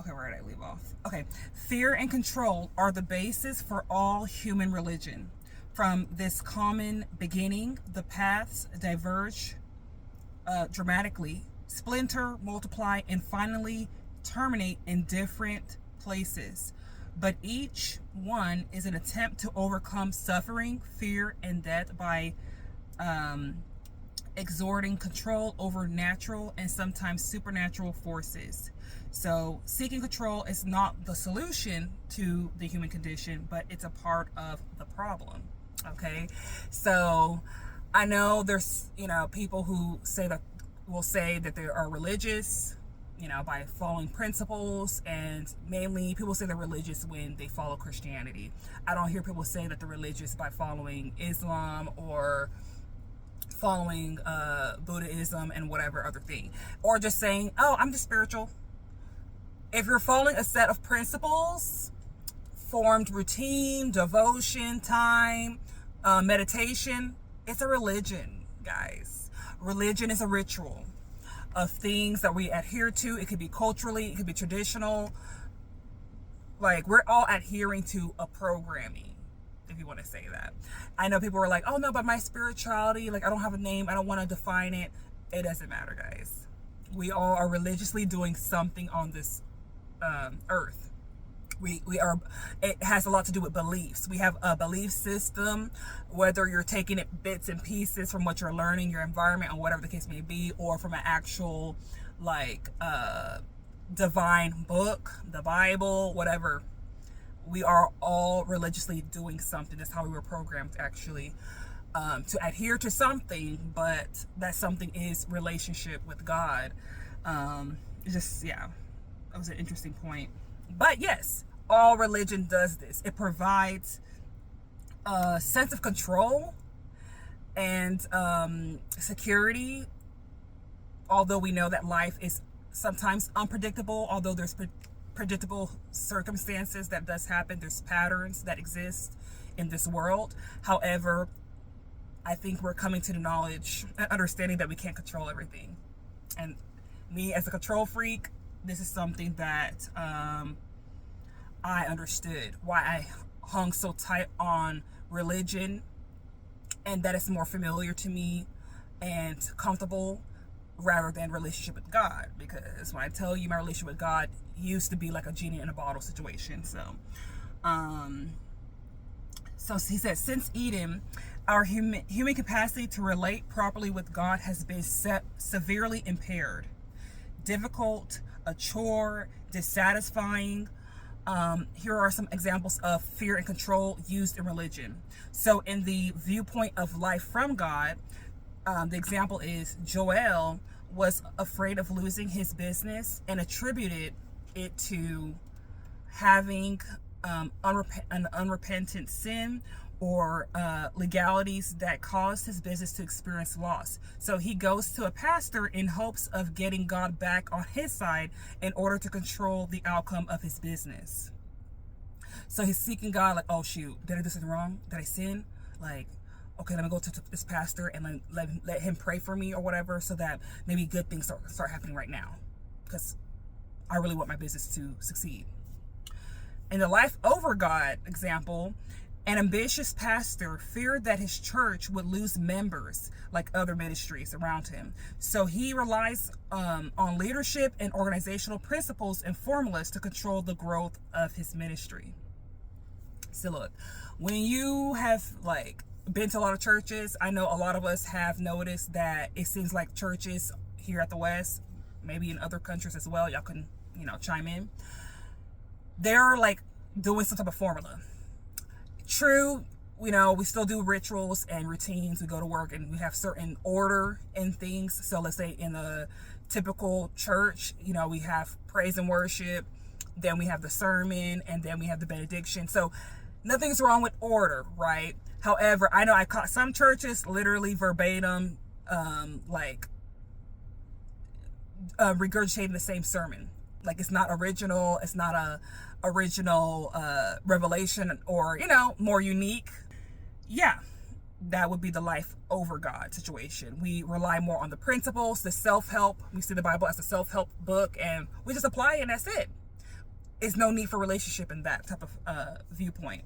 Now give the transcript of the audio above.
Okay, where did I leave off? Okay, fear and control are the basis for all human religion. From this common beginning, the paths diverge dramatically, splinter, multiply, and finally terminate in different places. But each one is an attempt to overcome suffering, fear, and death by exerting control over natural and sometimes supernatural forces. So seeking control is not the solution to the human condition, but it's a part of the problem. Okay, so I know there's people who will say that they are religious, by following principles, and mainly people say they're religious when they follow Christianity. I don't hear people say that they're religious by following Islam or following Buddhism and whatever other thing, or just saying, oh, I'm just spiritual. If you're following a set of principles, formed routine, devotion, time, meditation, it's a religion, guys. Religion is a ritual of things that we adhere to. It could be culturally, it could be traditional. Like, we're all adhering to a programming, if you want to say that. I know people are like, oh no, but my spirituality, like, I don't have a name, I don't want to define it. It doesn't matter, guys. We all are religiously doing something on this earth. We are, it has a lot to do with beliefs. We have a belief system, whether you're taking it bits and pieces from what you're learning, your environment, or whatever the case may be, or from an actual, like, divine book, the Bible, whatever. We are all religiously doing something. That's how we were programmed, actually, to adhere to something, but that something is relationship with God. Just, yeah, that was an interesting point. But yes, all religion does this. It provides a sense of control and security, although we know that life is sometimes unpredictable. Although there's predictable circumstances that does happen, there's patterns that exist in this world. However, I think we're coming to the knowledge and understanding that we can't control everything. And me, as a control freak, this is something that I understood, why I hung so tight on religion, and that it's more familiar to me and comfortable rather than relationship with God. Because when I tell you, my relationship with God used to be like a genie in a bottle situation. So he said, since Eden, our human capacity to relate properly with God has been severely impaired. Difficult, a chore, dissatisfying. Here are some examples of fear and control used in religion. So in the viewpoint of life from God, the example is Joel was afraid of losing his business and attributed it to having an unrepentant sin or legalities that caused his business to experience loss. So he goes to a pastor in hopes of getting God back on his side in order to control the outcome of his business. So he's seeking God, like, oh shoot, did I do something wrong? Did I sin? Like, okay, let me go to this pastor and let him pray for me or whatever, so that maybe good things start happening right now, because I really want my business to succeed. In the life over God example, an ambitious pastor feared that his church would lose members like other ministries around him. So he relies on leadership and organizational principles and formulas to control the growth of his ministry. So look, when you have like been to a lot of churches, I know a lot of us have noticed that it seems like churches here at the West, maybe in other countries as well, y'all can, chime in, they're like doing some type of formula. True, we still do rituals and routines. We go to work and we have certain order in things. So let's say in a typical church, we have praise and worship, then we have the sermon, and then we have the benediction. So nothing's wrong with order, right? However, I know I caught some churches literally verbatim, regurgitating the same sermon. Like, it's not original. It's not a original revelation or, more unique. Yeah, that would be the life over God situation. We rely more on the principles, the self-help. We see the Bible as a self-help book, and we just apply it, and that's it. is no need for relationship in that type of viewpoint.